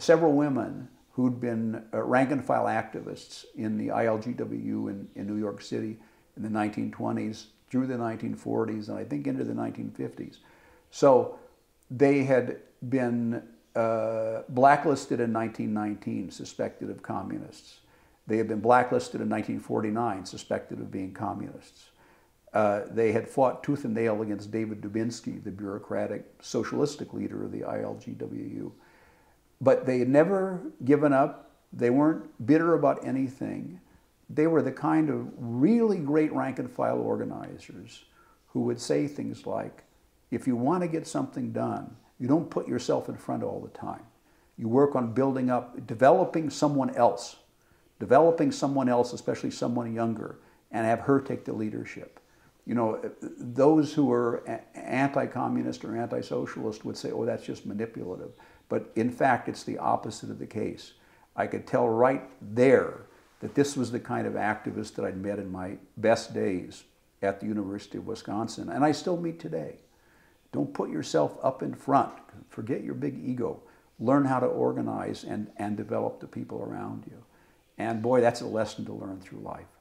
several women who'd been rank and file activists in the ILGWU in New York City in the 1920s through the 1940s and I think into the 1950s. So they had been blacklisted in 1919, suspected of communists. They had been blacklisted in 1949, suspected of being communists. They had fought tooth and nail against David Dubinsky, the bureaucratic socialistic leader of the ILGWU. But they had never given up. They weren't bitter about anything. They were the kind of really great rank and file organizers who would say things like, if you want to get something done, you don't put yourself in front all the time. You work on building up, developing someone else, especially someone younger, and have her take the leadership. You know, those who are anti-communist or anti-socialist would say, oh, that's just manipulative. But in fact, it's the opposite of the case. I could tell right there that this was the kind of activist that I'd met in my best days at the University of Wisconsin, and I still meet today. Don't put yourself up in front. Forget your big ego. Learn how to organize and develop the people around you. And boy, that's a lesson to learn through life.